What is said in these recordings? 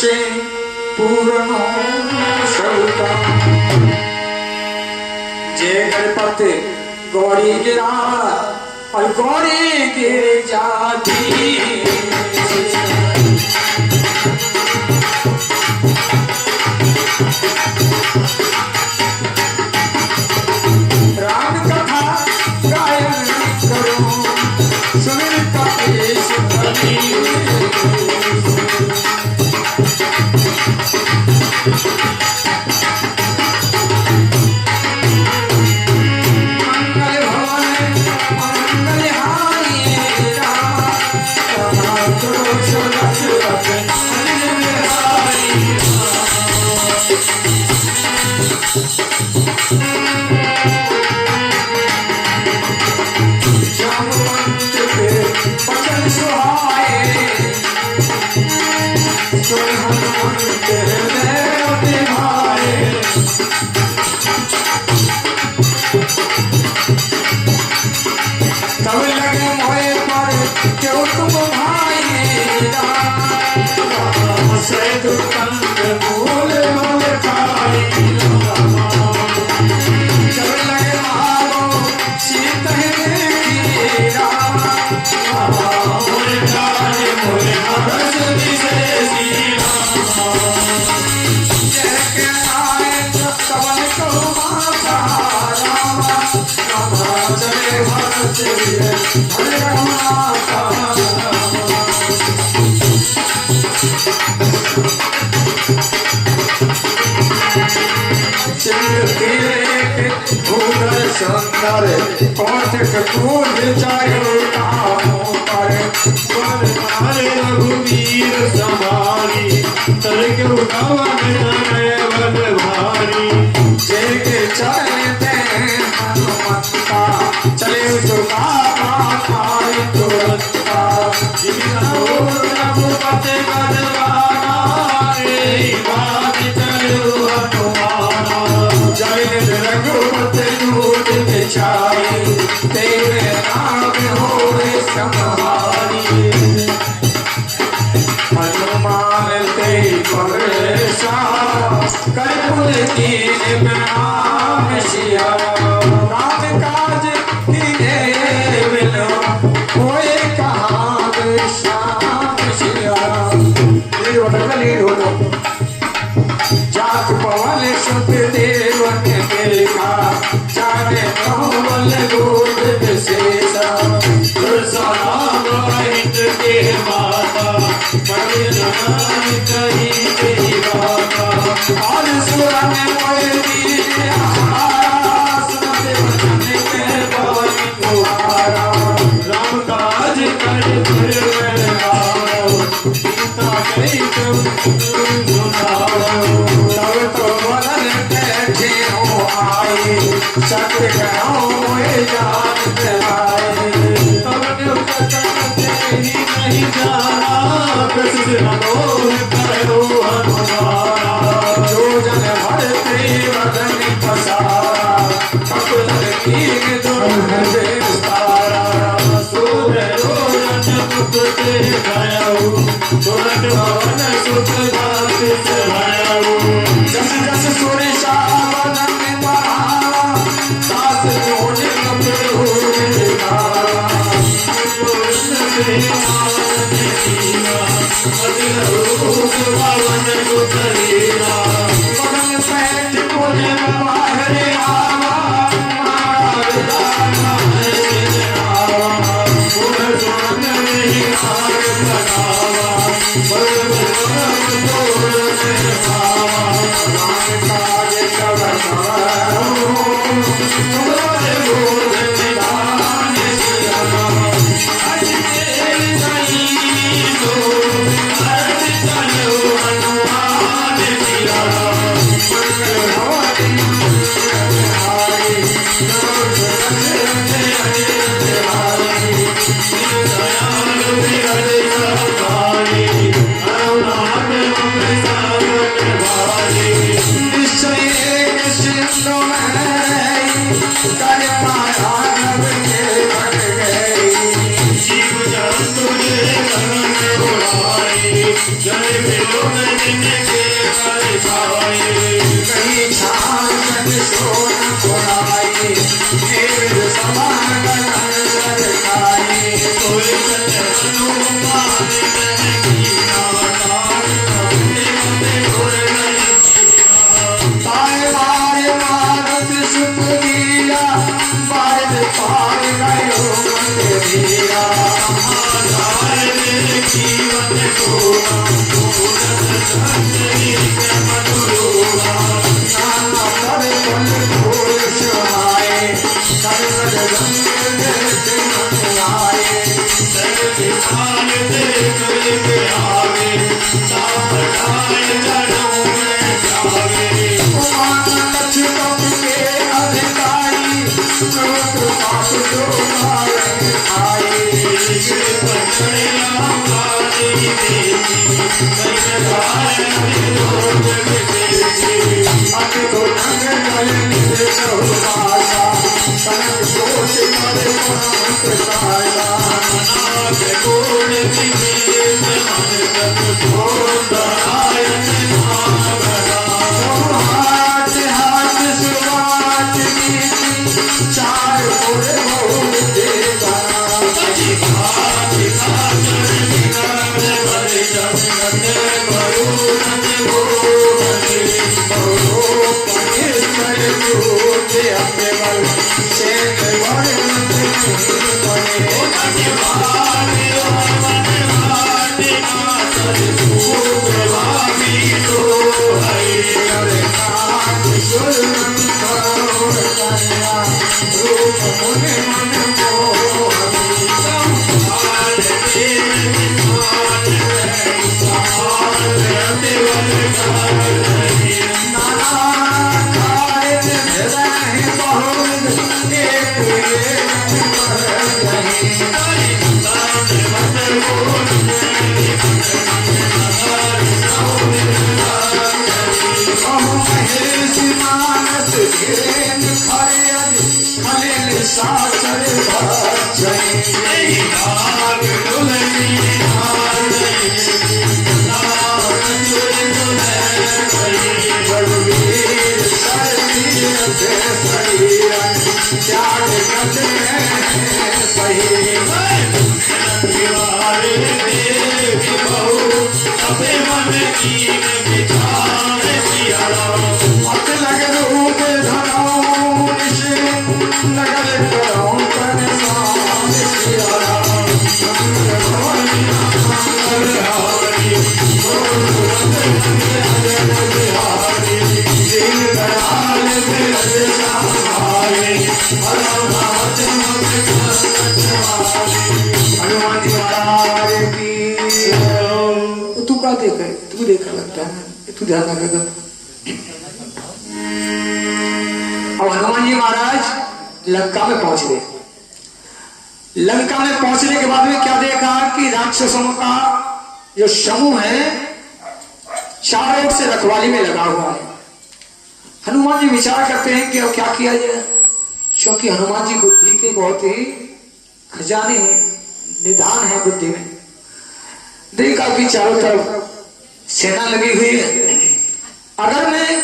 से पूर्ण सबका जय गणपति गौरी गिरा और गौरी गिर जाती राम कथा गायन करो सुमिर कपीश तब लगे मोए पर क्यों तुम भाई से दुखंड मूल मूल खाई जब लगे मारो सीत देखी राम मोरे जाने मोरे हरस विशेषी जय के आए कवन को माता राम चले भरत हरे माता सुंदर कौशिक कूद चायो कामों पर वर मारे रघुवीर समारी तर्क उठावन वन भारी जय के चलते हनुमंता चले सुखा पाई तुरंता रघुपति गजवाना रे बात चलो हनुमाना जय रघुपति दूत बिछाई तेरे नाम होए संहारी हनुमान ते परेशा कर कुल दीन नाम सिया राम काज कीने बिनो होए कहाँ श्याम सिया ये वटकली हो जात पवन सुत देवन देखा जाने कौन गोद विशेषा सलाम हित के माता परिणाम कही तेरी बाता और सुरन मोय दीन आहारा सुनते वचन के पवन तुम्हारा राम काज कर फिर मैं आओ सीता कही तुम सुनाओ तब तो बदन बैठे हो आए सत्य कहो मोए जानते आए तब ही नहीं जाना कृष्ण मनोह करो हनुमाना जो जन भरते बदन पसारा कपल कीन दुर्ग विस्तारा सूर्य रोज मुक्ते गयो तुरंत भवन सुख बात चलायो जस जस सूर्य शावन में बहा दास जोड़े कपड़े होने का जय कहीं छान कन सोन कोराए निर्विध समान कर खाए ताए मारे मारत सुख दिया बार पार गयो मंदिरा जीवन को नाना पर बल फूल सुहाए सर्वद रंग मन आए सर्विधान दे तुझे आवे सावधान जनों में जावे मान लक्ष्मण के अधिकारी क्रोध पाप जो मारे आए तू देखा लगता है तू ध्यान रखेगा। अब हनुमान जी महाराज लंका में पहुंच गए। लंका में पहुंचने के बाद में क्या देखा कि राक्षसों का जो समूह है चारों ओर से रखवाली में लगा हुआ है। हनुमान जी विचार करते हैं कि अब क्या किया जाए, क्योंकि हनुमान जी बुद्धि के बहुत ही खजाने हैं, निधान है बुद्धि में। देखा कि चारों तरफ सेना लगी हुई है, अगर मैं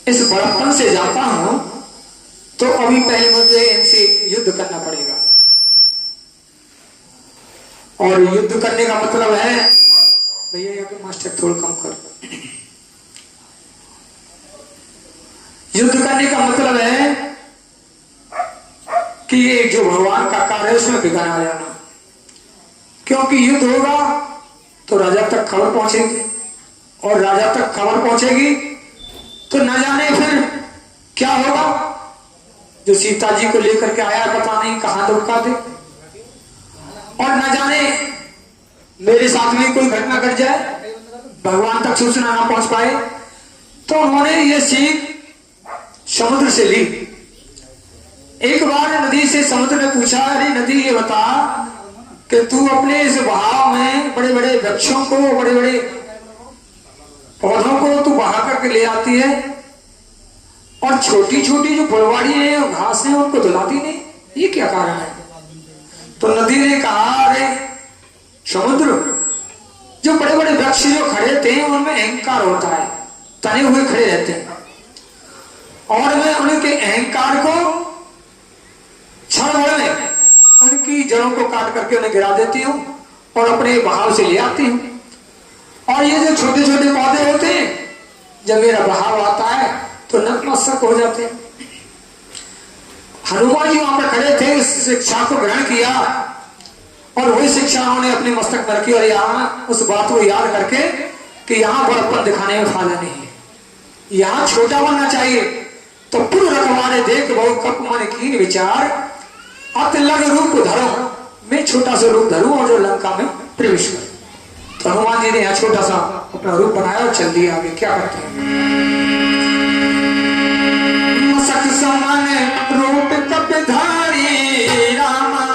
इस बड़प्पन से जाता हूं तो अभी पहले मुझे इनसे युद्ध करना पड़ेगा। और युद्ध करने का मतलब है, भैया यहाँ पे मास्टर थोड़ा कम कर। युद्ध करने का मतलब है कि ये जो भगवान का कार्य है उसमें विघ्न आ जाना, क्योंकि युद्ध होगा तो राजा तक खबर पहुंचेगी, और राजा तक खबर पहुंचेगी तो न जाने फिर क्या होगा। जो सीता जी को लेकर के आया पता नहीं कहां धोखा दे, और न जाने मेरे साथ में कोई घटना घट जाए, भगवान तक सूचना ना पहुंच पाए। तो उन्होंने ये सीख समुद्र से ली। एक बार नदी से समुद्र ने पूछा, अरे नदी ये बता कि तू अपने इस बहाव में बड़े बड़े वृक्षों को, बड़े बड़े पौधों को तू बहा करके ले आती है, और छोटी छोटी जो फुलवाड़ी है और घास है उनको धुलाती नहीं, ये क्या कारण है। तो नदी ने कहा, अरे समुद्र जो बड़े बड़े वृक्ष जो खड़े थे उनमें अहंकार होता है, तने हुए खड़े रहते हैं, और मैं उनके अहंकार को क्षण भर में उनकी जड़ों को काट करके उन्हें गिरा देती हूँ और अपने बहाव से ले आती हूँ। और ये जो छोटे छोटे पौधे होते हैं, जब मेरा बहाव आता है तो नतमस्तक हो जाते हैं। हनुमान जी वहां पर खड़े थे, इस शिक्षा को ग्रहण किया और वही शिक्षा उन्होंने अपने मस्तक पर रखी, और यहाँ उस बात को याद करके कि यहाँ बड़प्पन दिखाने में फायदा नहीं है, यहाँ छोटा बनना चाहिए। तो पूर्व रखवारे देख बहु कप मन कीन विचार, अत लग रूप धर्म, मैं छोटा सा रूप धरूं और जो लंका में प्रवेश करूं। तो हनुमान जी ने यहाँ छोटा सा अपना रूप बनाया और चल दिया आगे। क्या करते हैं? मसक समान रूप कपधारी, रामा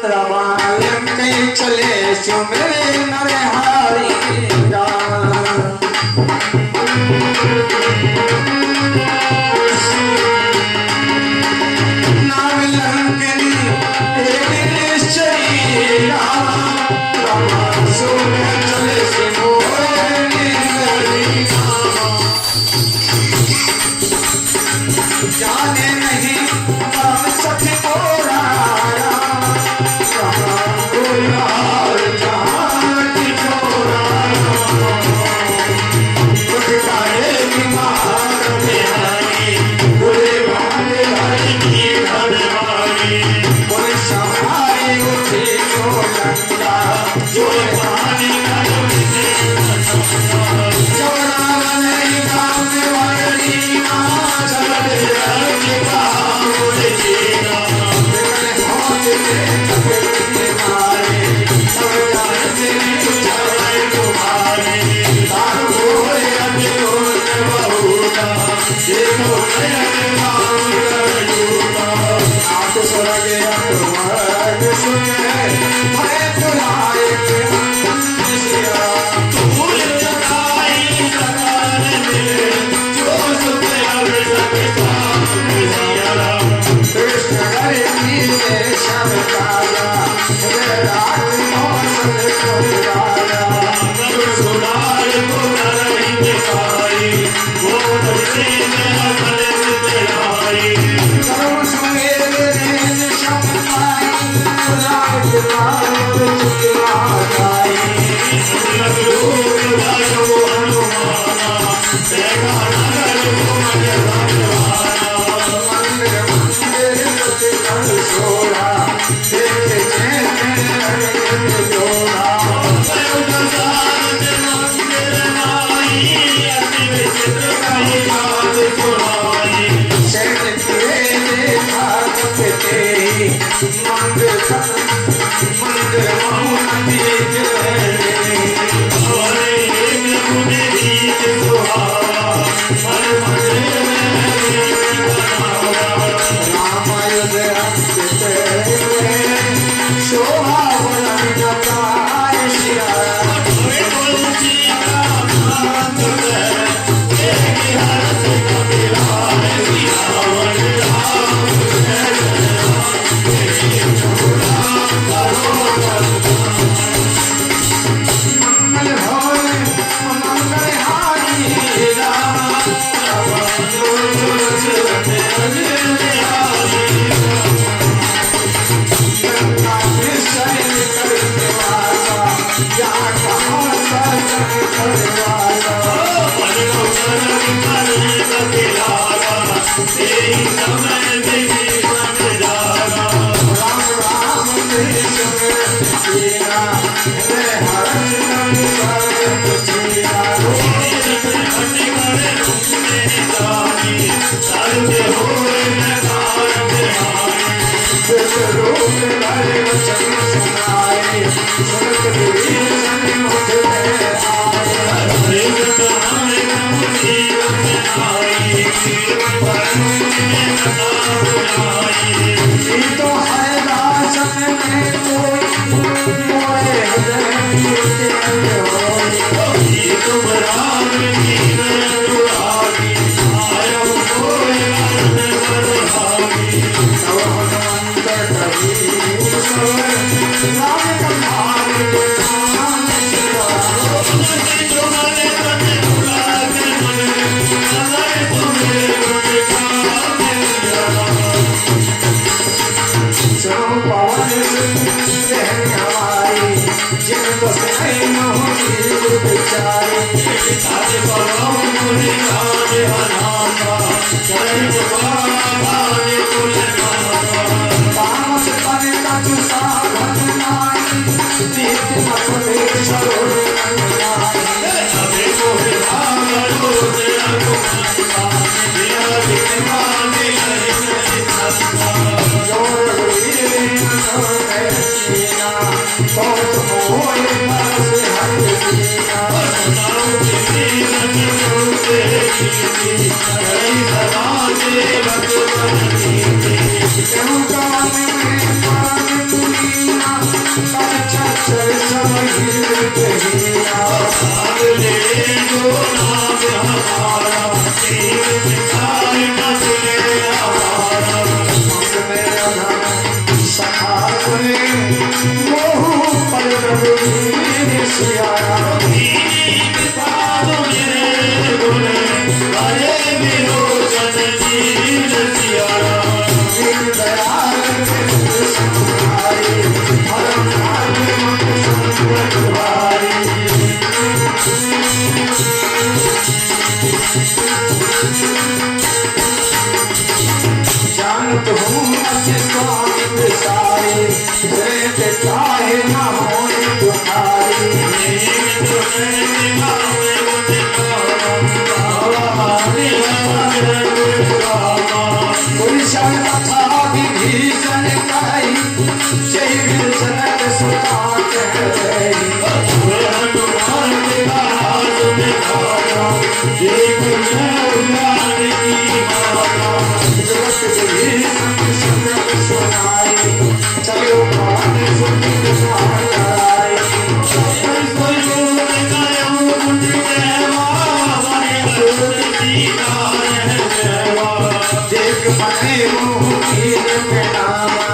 रामा लंका चले सुमेरे नरहारी, नाम लंकनी एक निश्चयी, रामा रामा सुमेरे चले सुमेरे नरहारी, जाने नहीं राम सखी मोरा, राम गोलाल जहां की छोरा, उठकारे बीमार बिहारी, बुरे भाले हरि की घरवारी, बुरे सहारे उठे जो लंका, जो पानी राम जो पवन रहने हमारी जिन तो सही मोही बेचारी आज करो मुझे आज हनाता चरण बाबा कुल काम से पाने का तुसा घटनाई दीप मत ले चलो अबे मोहे भाग रोजे अगुमाता मेरा दिमाग जोर बहुत मोह से जानत हूँ स्वामी सारे चाहे ना हो तुम्हारी कोई कथा विभीषण कही जय जनक सुता चलो देख बने मुँह में नामा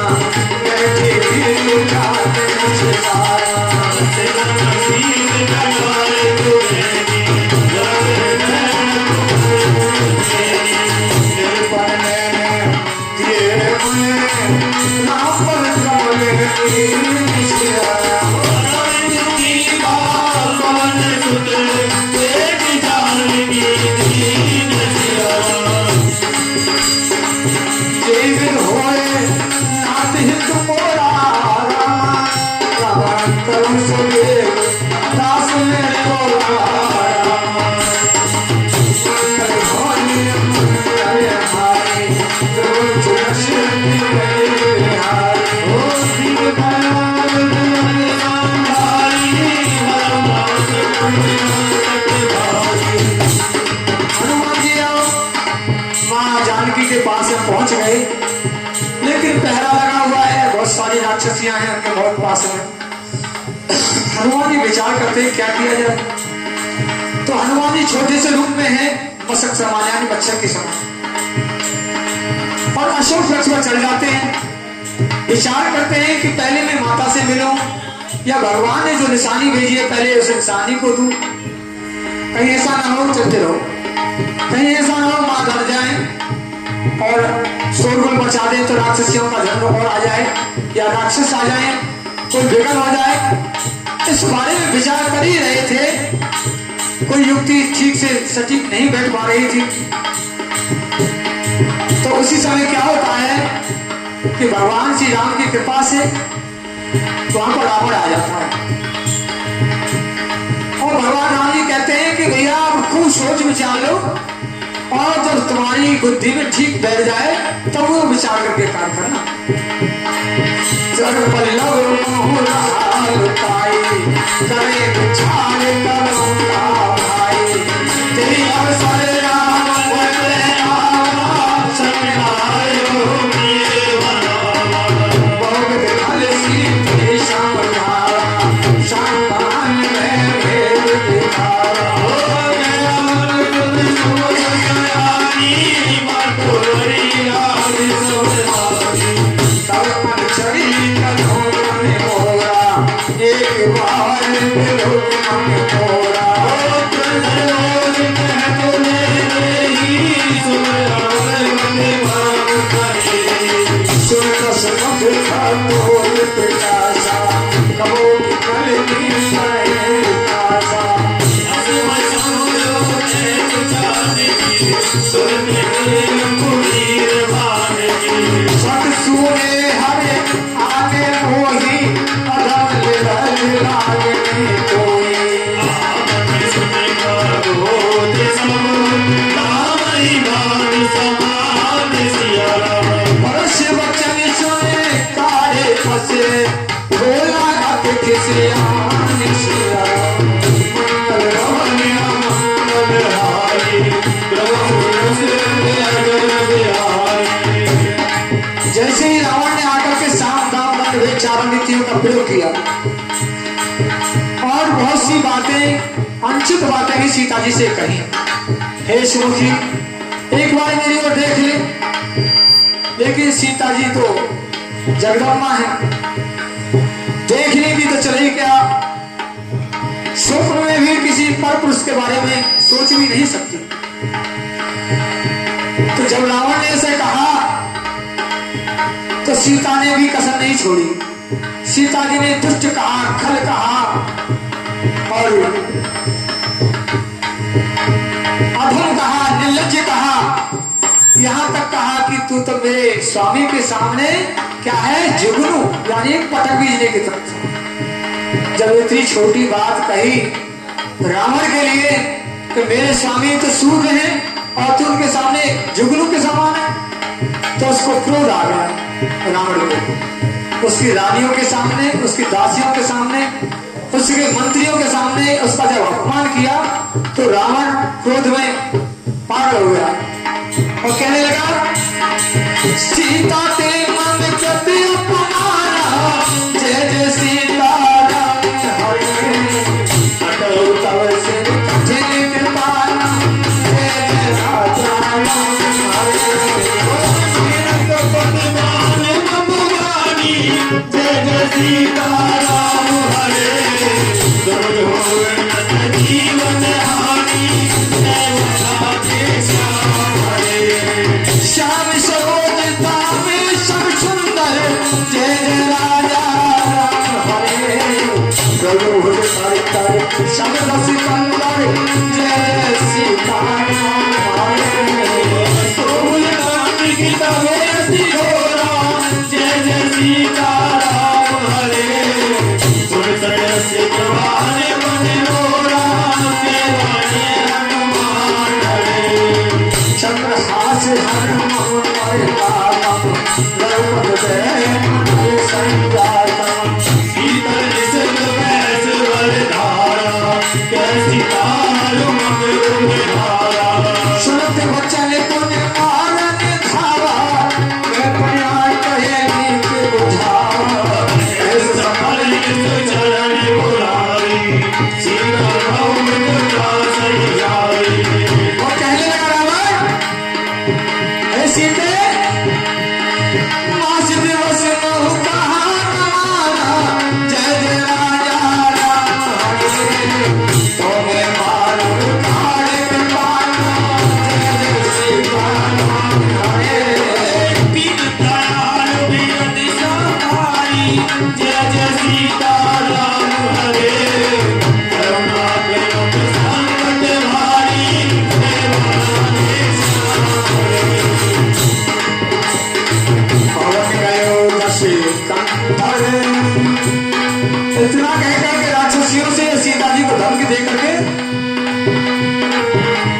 बैठे पहुंच गए, लेकिन पहरा लगा हुआ है, बहुत सारी राक्षसियां हैं उनके बहुत पास में। हनुमान जी विचार करते हैं क्या किया जाए। तो हनुमान जी छोटे से रूप में है, मशक समान यानी बच्चे के समान, और अशोक वृक्ष पर चढ़ जाते हैं। विचार करते हैं कि पहले मैं माता से मिलूं या भगवान ने जो निशानी भेजी है पहले उस निशानी को दूं। कहीं ऐसा ना हो, चलते रहो, कहीं ऐसा ना हो मां डर जाए और शोरगुल मचा दे तो राक्षसियों का झंड और आ जाए या राक्षस आ जाए, कोई बिगड़ हो जाए। इस बारे में विचार कर ही रहे थे, कोई युक्ति ठीक से सटीक नहीं बैठ पा रही थी। तो उसी समय क्या होता है कि भगवान श्री राम की कृपा से वहां पर रावण आ जाता है और भगवान राम जी कहते हैं कि भैया आप खूब सोच विचार लो और जब तुम्हारी बुद्धि में ठीक बैठ जाए तब वो विचार करके कार्य करना। जब पल्लव करे विचार करूंगा भाई, तेरी अवसर राम शक्तियों का प्रयोग किया और बहुत सी बातें, अनुचित बातें भी सीता जी से कही। हे सुमुखी, एक बार मेरी ओर देख ले। लेकिन सीता जी तो जगदम्बा है, देख लेगी तो चले क्या, स्वप्न में भी किसी पर पुरुष के बारे में सोच भी नहीं सकती। तो जब रावण ने ऐसे कहा तो सीता ने भी कसर नहीं छोड़ी। सीता जी ने दुष्ट कहा, खल कहा और अधम कहा, निर्लज्ज कहा, यहां तक कहा कि तू तो मेरे स्वामी के सामने क्या है, जुगनू, यानी एक पटक बीजने की तरफ। जब इतनी छोटी बात कही रावण के लिए कि मेरे स्वामी तो सूर्य हैं और तू उनके सामने जुगनू के समान है, तो उसको क्रोध आ गया रावण को। उसकी रानियों के सामने, उसकी दासियों के सामने, उसके मंत्रियों के सामने उसका जब अपमान किया तो रावण क्रोध में पागल हो गया और कहने लगा, सीता ते मन कति अपमाना, जय जय सीताराम हरे, अटल तव सिर कठिन कृपाना, जय जय राम हरे, जय जय सीताराम हरे, जीवन हानि, श्याम सरोजता में सब सुंदर, जय जय राजा राम हरे, प्रभु सब रस कंदर, जय जय सीताराम हरे, जय जय सीताराम हरे, चंद्रहास हनुमान सुनते बच्चा ने पुण्य मारन धावा, मैं पुण्यान कहे नीक बुझावा, ऐसे सफल चरण बुलारी, सीता राम दुर्गा सही जाई। और कहने लगा रावण, हे सीते, मास दिवस नहु कहा माना, जय जय राजा राम हरे, तो मैं मारू काढ़ कृपाना, जय जय सीताराम हरे, पीन दयाल बिरद सहारी, जय जय सीताराम हरे, करुणा करुण संकट भारी, पवन गयो दशे कंधर। इतना कहकर के राक्षसियों से सीता जी को धमकी दे करके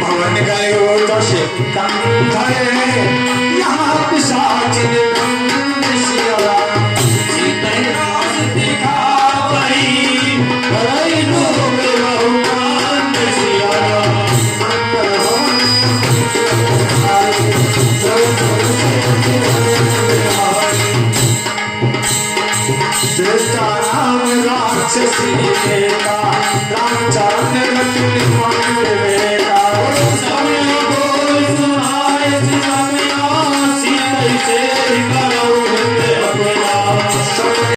पवन गयो दशे कंधर,